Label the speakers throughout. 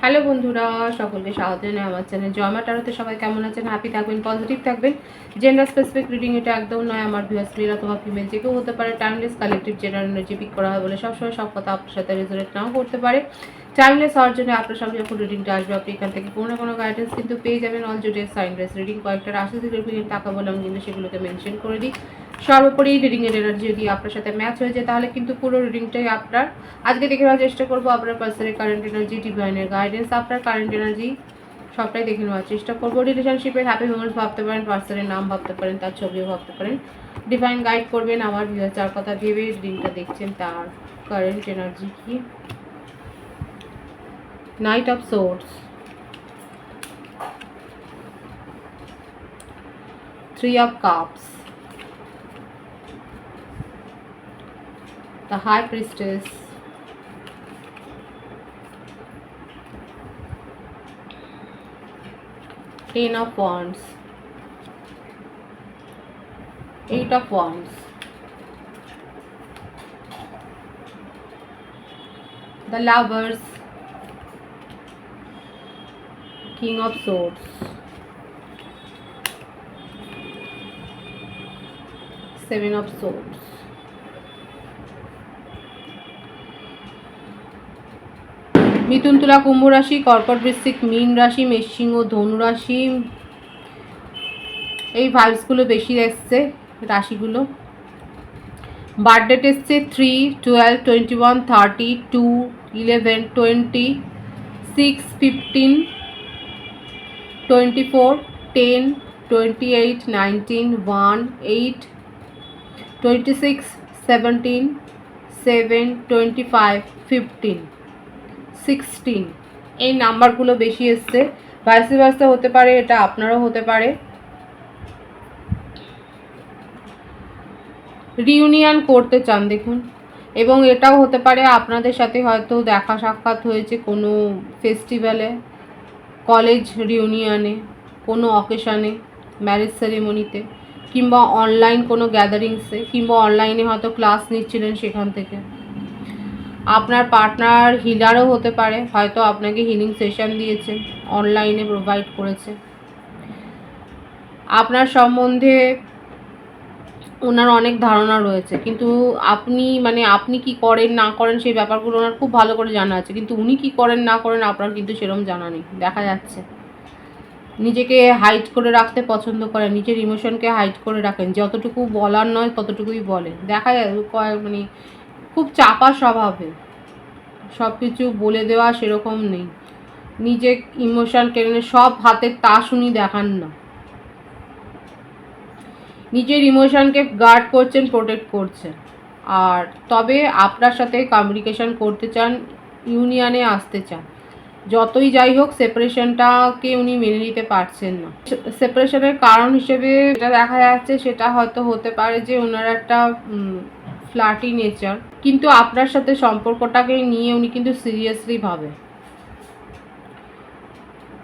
Speaker 1: Hello বন্ধুরা, সকলকে স্বাগত জানাই আমার চ্যানেল জয়মা টারোতে। সবাই কেমন আছেন? হ্যাপি থাকবেন, পজিটিভ থাকবেন। জেন্ডার স্পেসিফিক রিডিং এটা একদম নয়। আমার ভিউয়ার্স মেল অথবা ফিমেল যে কেউ হতে পারে। Timeless collective general energy pick করা হয় বলে সবসময় সব কথা আপনার সাথে রেজোনেট নাও করতে পারে। টাইমলেস হওয়ার জন্য আপনার সামনে যখন রিডিংটা আসবে আপনি এখান থেকে কোনো না কোনো গাইডেন্স কিন্তু পেয়ে যাবেন। অল জুডে সাইনলেস রিডিং কয়েকটা রাশি থেকে টাকা বলে আমি কিন্তু সেগুলোকে মেনশন করে দিই। সর্বোপরি রিডিংয়ের এনার্জি যদি আপনার সাথে ম্যাচ হয়ে যায় তাহলে কিন্তু পুরো রিডিংটাই আপনার। আজকে দেখে নেওয়ার চেষ্টা করবো আপনার পার্সনের কারেন্ট এনার্জি, ডিভাইনের গাইডেন্স, আপনার কারেন্ট এনার্জি সবটাই দেখে নেওয়ার চেষ্টা করবো। রিলেশনশিপের হ্যাপি মোমেন্টস ভাবতে পারেন, পার্সনের নাম ভাবতে পারেন, তার ছবিও ভাবতে পারেন। ডিভাইন গাইড করবেন আমার ভিউয়ার যার কথা ভেবে রিডিংটা দেখছেন তার কারেন্ট এনার্জি কি। Night of swords, 3 of cups, the high priestess, Ten of Wands, 8 of Wands, the Lovers, King of Swords, 7 of Swords. মিথুন, তুলা, কুম্ভ রাশি, কর্কট, বৃশ্চিক, মীন রাশি, মেষ, সিংহ, ধনু রাশি, এই ভাইবসগুলো বেশি এসছে রাশিগুলো। বার্থডেট এসছে 3, 12, 21, 30, 2, 11, 20, 6, 15, 24, 10, 28, 19, 1, 8, 26, 17, 7, 25, 15, 16, এই নাম্বারগুলো বেশি এসছে। ভাইসে ভার্সা হতে পারে, এটা আপনারও হতে পারে। রিউনিয়ন করতে চান দেখুন, এবং এটাও হতে পারে আপনাদের সাথে হয়তো দেখা সাক্ষাৎ হয়েছে কোনো ফেস্টিভ্যালে, কলেজ রিউনিয়নে, কোনো অকেশানে, ম্যারেজ সেরেমনিতে, কিংবা অনলাইন কোনো গ্যাদারিংসে, কিংবা অনলাইনে হয়তো ক্লাস নিচ্ছিলেন সেখান থেকে। আপনার পার্টনার হিলারও হতে পারে, হয়তো আপনাকে হিলিং সেশন দিয়েছে, অনলাইনে প্রোভাইড করেছে। আপনার সম্বন্ধে ওনার অনেক ধারণা রয়েছে, কিন্তু আপনি কি করেন না করেন সেই ব্যাপারগুলো ওনার খুব ভালো করে জানা আছে, কিন্তু উনি কি করেন না করেন আপনার কিন্তু সেরকম জানা নেই। দেখা যাচ্ছে নিজেকে হাইড করে রাখতে পছন্দ করেন, নিজের ইমোশনকে হাইড করে রাখেন, যতটুকু বলার নয় ততটুকুই বলেন। দেখা যায় খুব চাপা স্বভাবে, সব কিছু বলে দেওয়া সেরকম নেই। নিজে ইমোশন কেড়ে সব হাতের তাস উনি দেখান না, নিজের ইমোশনকে গার্ড করছেন, প্রোটেক্ট করছেন। আর তবে আপনার সাথে কমিউনিকেশন করতে চান, ইউনিয়নে আসতে চান। যতই যাই হোক সেপারেশনটাকে উনি মেনে নিতে পারছেন না। সেপারেশনের কারণ হিসেবে যেটা দেখা যাচ্ছে সেটা হয়তো হতে পারে যে ওনার একটা ফ্ল্যাটি নেচার, কিন্তু আপনার সাথে সম্পর্কটাকে নিয়ে উনি কিন্তু সিরিয়াসলি ভাবে,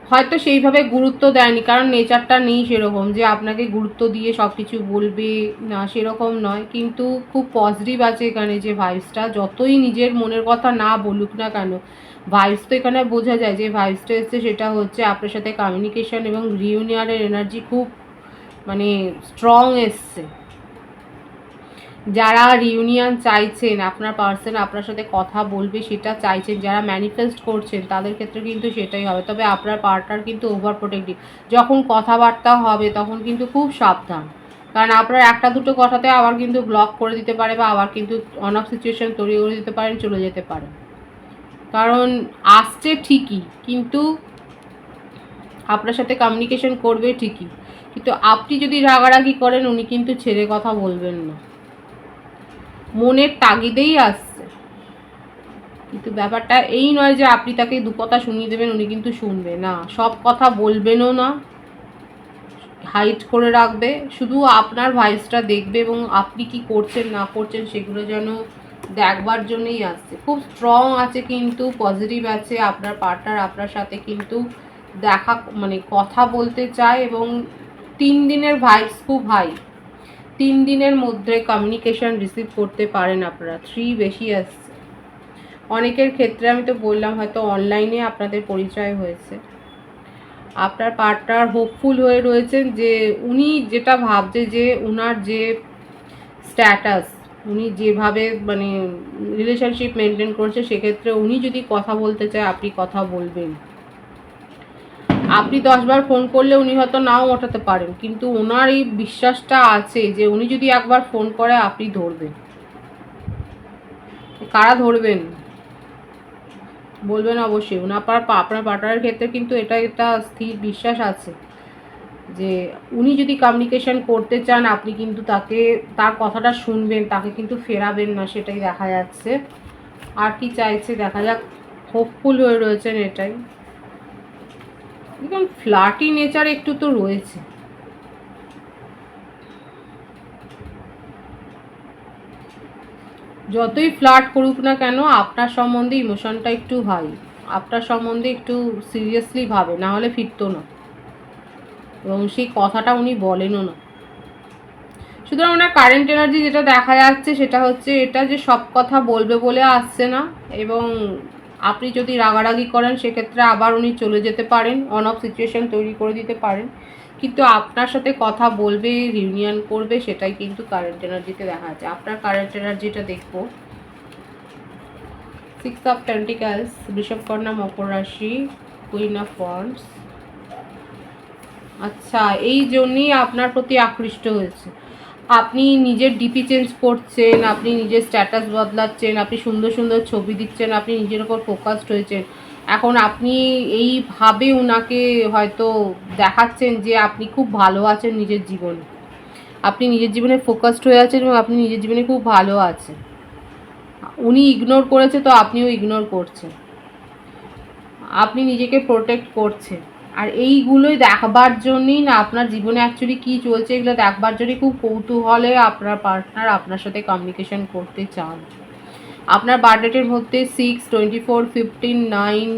Speaker 1: হয়তো সেইভাবে গুরুত্ব দেয়নি, কারণ নেচারটা নেই সেরকম যে আপনাকে গুরুত্ব দিয়ে সব কিছু বলবে না, সেরকম নয়। কিন্তু খুব পজিটিভ আছে এখানে যে ভাইবসটা, যতই নিজের মনের কথা না বলুক না কেন, ভাইবস তো এখানে বোঝা যায় যে ভাইবসটা এসছে সেটা হচ্ছে আপনার সাথে কমিউনিকেশন এবং রিউনিয়নের এনার্জি খুব স্ট্রং এসছে। যারা রিউনিয়ন চাইছেন, আপনার পার্সন আপনার সাথে কথা বলবে সেটা চাইছেন, যারা ম্যানিফেস্ট করছেন তাদের ক্ষেত্রে কিন্তু সেটাই হবে। তবে আপনার পার্টনার কিন্তু ওভার প্রোটেক্টিভ, যখন কথাবার্তা হবে তখন কিন্তু খুব সাবধান, কারণ আপনার একটা দুটো কথাতে আবার কিন্তু ব্লক করে দিতে পারে, বা আবার কিন্তু অন অফ সিচুয়েশন তৈরি করে দিতে পারেন, চলে যেতে পারে। কারণ আসছে ঠিকই, কিন্তু আপনার সাথে কমিউনিকেশন করবে ঠিকই, কিন্তু আপনি যদি রাগারাগি করেন উনি কিন্তু ছেড়ে কথা বলবেন না, মনের তাগিদেই আসছে। কিন্তু ব্যাপারটা এই নয় যে আপনি তাকে দু কথা শুনিয়ে দেবেন, উনি কিন্তু শুনবে না, সব কথা বলবেনও না, হাইড করে রাখবে, শুধু আপনার ভাইসটা দেখবে এবং আপনি কি করছেন না করছেন সেগুলো যেন দেখবার জন্যই আসছে। খুব স্ট্রং আছে, কিন্তু পজিটিভ আছে। আপনার পার্টনার আপনার সাথে কিন্তু দেখা কথা বলতে চায়, এবং 3 দিনের ভাইবস খুব হাই, 3 দিনের মধ্যে কমিউনিকেশন রিসিভ করতে পারেন আপনারা। 3 বেশি আসছে, অনেকের ক্ষেত্রে আমি তো বললাম হয়তো অনলাইনে আপনাদের পরিচয় হয়েছে। আপনার পার্টনার হোপফুল হয়ে রয়েছেন যে উনি যেটা ভাবছে যে উনার যে স্ট্যাটাস, উনি যেভাবে মানে রিলেশনশিপ মেনটেন করছে, সেক্ষেত্রে উনি যদি কথা বলতে চায় আপনি কথা বলবেন। আপনি 10বার ফোন করলে উনি হয়তো নাও ওঠাতে পারেন, কিন্তু ওনার এই বিশ্বাসটা আছে যে উনি যদি একবার ফোন করে আপনি ধরবেন। কারা ধরবেন বলবেন অবশ্যই। আপনার পার্টনারের ক্ষেত্রে কিন্তু এটা একটা স্থির বিশ্বাস আছে যে উনি যদি কমিউনিকেশন করতে চান আপনি কিন্তু তার কথাটা শুনবেন, তাকে কিন্তু ফেরাবেন না, সেটাই দেখা যাচ্ছে। আর কি চাইছে দেখা যাক। হোপফুল হয়ে রয়েছেন এটাই। দেখুন ফ্লার্টি নেচার একটু তো রয়েছে। যতই ফ্লার্ট করুক না কেন আপনার সম্বন্ধে ইমোশনটা একটু হাই, আপনার সম্বন্ধে একটু সিরিয়াসলি ভাবে, না হলে ফিরতো না, এবং সেই কথাটা উনি বলেনও না। সুতরাং ওনার কারেন্ট এনার্জি যেটা দেখা যাচ্ছে সেটা হচ্ছে এটা যে সব কথা বলবে বলে আসছে না, এবং আপনি যদি রাগারাগি করেন সেক্ষেত্রে আবার উনি চলে যেতে পারেন, অন অফ সিচুয়েশন তৈরি করে দিতে পারেন, কিন্তু আপনার সাথে কথা বলবে, রিউনিয়ন করবে, সেটাই কিন্তু কারেন্ট এনার্জিতে দেখা যাচ্ছে। আপনার কারেন্ট এনার্জিটা দেখবো। 6 অফ পেন্টিক্যালস, বৃষভকন্যা, মকর রাশি, কুইন অফ ওয়ান্ডস। আচ্ছা, এই জন্যই আপনার প্রতি আকৃষ্ট হয়েছে। আপনি নিজের ডিপি চেঞ্জ করছেন, আপনি নিজের স্ট্যাটাস বদলাচ্ছেন, আপনি সুন্দর সুন্দর ছবি দিচ্ছেন, আপনি নিজের ওপর ফোকাসড হয়েছেন। এখন আপনি এইভাবে ওনাকে হয়তো দেখাচ্ছেন যে আপনি খুব ভালো আছেন নিজের জীবনে, আপনি নিজের জীবনে ফোকাসড হয়ে আছেন এবং আপনি নিজের জীবনে খুব ভালো আছেন। উনি ইগনোর করেছে তো আপনিও ইগনোর করছেন, আপনি নিজেকে প্রোটেক্ট করছেন। আর এইগুলোই দেখবার জন্যই না, আপনার জীবনে অ্যাকচুয়ালি কী চলছে এগুলো দেখবার জন্যই খুব কৌতূহলে আপনার পার্টনার আপনার সাথে কমিউনিকেশন করতে চান। আপনার বার্থডেটের মধ্যে 6, 24, 15, 9,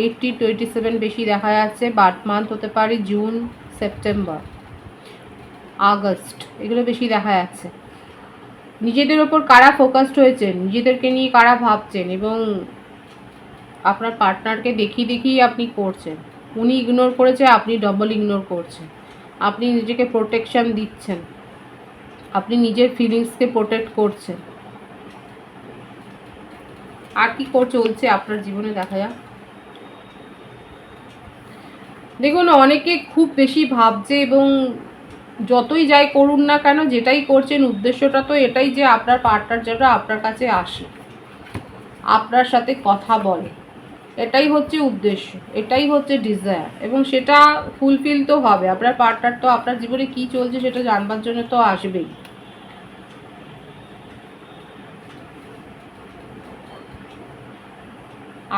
Speaker 1: 18, 27 বেশি দেখা যাচ্ছে। বার্থ মান্থ হতে পারে জুন, সেপ্টেম্বর, আগস্ট, এগুলো বেশি দেখা যাচ্ছে। নিজেদের ওপর কারা ফোকাসড হয়েছেন, নিজেদেরকে নিয়ে কারা ভাবছেন, এবং আপনার পার্টনারকে দেখিয়ে আপনি করছেন। উনি ইগনোর করেছে, আপনি ডবল ইগনোর করছেন। আপনি নিজেকে প্রোটেকশন দিচ্ছেন, আপনি নিজের ফিলিংসকে প্রোটেক্ট করছেন। আর কি চলছে আপনার জীবনে দেখা যাক। দেখুন অনেকে খুব বেশি ভাবছে, এবং যতই যাই করুন না কেন, যেটাই করছেন উদ্দেশ্যটা তো এটাই যে আপনার পার্টনার যেন আপনার কাছে আসে, আপনার সাথে কথা বলে, এটাই হচ্ছে উদ্দেশ্য, এটাই হচ্ছে ডিজায়ার, এবং সেটা ফুলফিল তো হবে। আপনার পার্টনার তো আপনার জীবনে কি চলছে সেটা জানবার জন্য তো আসবেই।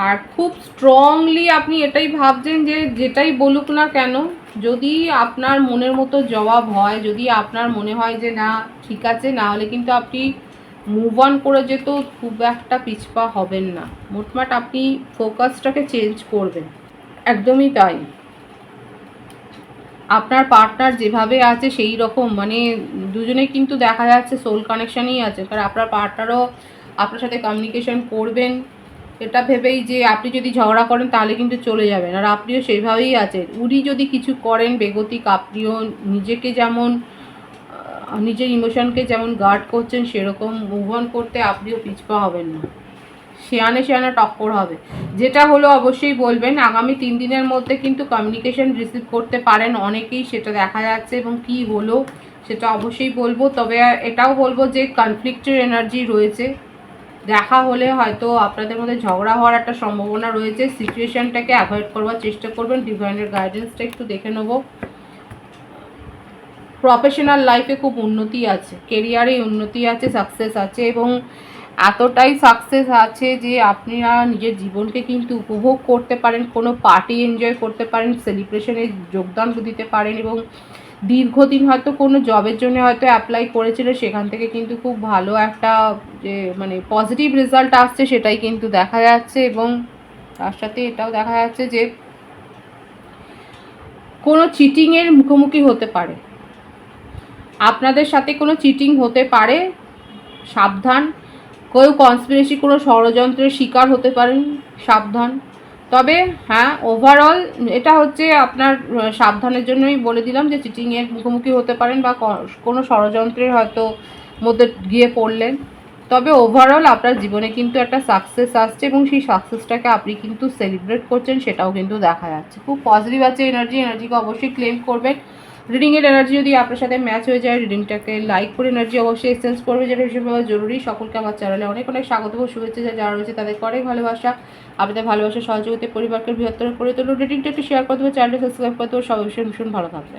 Speaker 1: আর খুব স্ট্রংলি আপনি এটাই ভাবছেন যে যেটাই বলুক না কেন, যদি আপনার মনের মতো জবাব হয়, যদি আপনার মনে হয় যে না ঠিক আছে, না হলে কিন্তু আপনি মুভ অন করে যেত খুব একটা পিছপা হবেন না। মোটমাট আপনি ফোকাসটাকে চেঞ্জ করবেন। একদমই তাই। আপনার পার্টনার যেভাবে আছে সেই রকম, মানে দুজনে কিন্তু দেখা যাচ্ছে সোল কানেকশানই আছে, কারণ আপনার পার্টনারও আপনার সাথে কমিউনিকেশন করবেন এটা ভেবেই যে আপনি যদি ঝগড়া করেন তাহলে কিন্তু চলে যাবেন, আর আপনিও সেইভাবেই আছেন। উনি যদি কিছু করেন বেগতিক, আপনিও নিজেকে যেমন নিজের ইমোশনকে যেমন গার্ড করছেন, সেরকম মুভ অন করতে আপনিও পিছপা হবেন না। সেয়ানে টক্কর হবে। যেটা হলো অবশ্যই বলবেন। আগামী 3 দিনের মধ্যে কিন্তু কমিউনিকেশন রিসিভ করতে পারেন অনেকেই, সেটা দেখা যাচ্ছে, এবং কি হলো সেটা অবশ্যই বলবো। তবে এটাও বলবো যে কনফ্লিক্টের এনার্জি রয়েছে, দেখা হলে হয়তো আপনাদের মধ্যে ঝগড়া হওয়ার একটা সম্ভাবনা রয়েছে। সিচুয়েশানটাকে অ্যাভয়েড করবার চেষ্টা করবেন। ডিভাইনের গাইডেন্সটা একটু দেখে নেব। প্রফেশনাল লাইফে খুব উন্নতি আছে, কেরিয়ারে উন্নতি আছে, সাকসেস আছে, এবং এতটাই সাকসেস আছে যে আপনারা নিজের জীবনকে কিন্তু উপভোগ করতে পারেন, কোনো পার্টি এনজয় করতে পারেন, সেলিব্রেশনে যোগদান দিতে পারেন, এবং দীর্ঘদিন হয়তো কোনো জবের জন্য হয়তো অ্যাপ্লাই করেছিলেন, সেখান থেকে কিন্তু খুব ভালো একটা যে মানে পজিটিভ রেজাল্ট আসছে সেটাই কিন্তু দেখা যাচ্ছে। এবং তার সাথে এটাও দেখা যাচ্ছে যে কোনো চিটিংয়ের মুখোমুখি হতে পারে, আপনাদের সাথে কোনো চিটিং হতে পারে, সাবধান। কেউ কনস্পিরেসি কোনো ষড়যন্ত্রের শিকার হতে পারেন, সাবধান। তবে হ্যাঁ, ওভারঅল এটা হচ্ছে আপনার সাবধানের জন্যই বলে দিলাম যে চিটিংয়ের মুখোমুখি হতে পারেন বা কোনো ষড়যন্ত্রের হয়তো মধ্যে গিয়ে পড়লেন। তবে ওভারঅল আপনার জীবনে কিন্তু একটা সাকসেস আসছে এবং সেই সাকসেসটাকে আপনি কিন্তু সেলিব্রেট করছেন, সেটাও কিন্তু দেখা যাচ্ছে। খুব পজিটিভ আছে এনার্জিকে অবশ্যই ক্লেম করবেন। রিডিংয়ের এনার্জি যদি আপনার সাথে ম্যাচ হয়ে যায়, রিডিংটাকে লাইক করে এনার্জি অবশ্যই এক্সচেঞ্জ করবে, যেটা ভীষণভাবে জরুরি। সকলকে আমার চ্যানেলে অনেক অনেক স্বাগত ও শুভেচ্ছা। যারা রয়েছে তাদেরকে অনেক ভালোবাসা। আপনাদের ভালোবাসা সহযোগিতা পরিবারকে বৃহত্তর করে তুলুন। রিডিংটা একটু শেয়ার করে দেবো, চ্যানেলটা সাবস্ক্রাইব করে দেবো। সবাই ভীষণ ভীষণ ভালো থাকবে।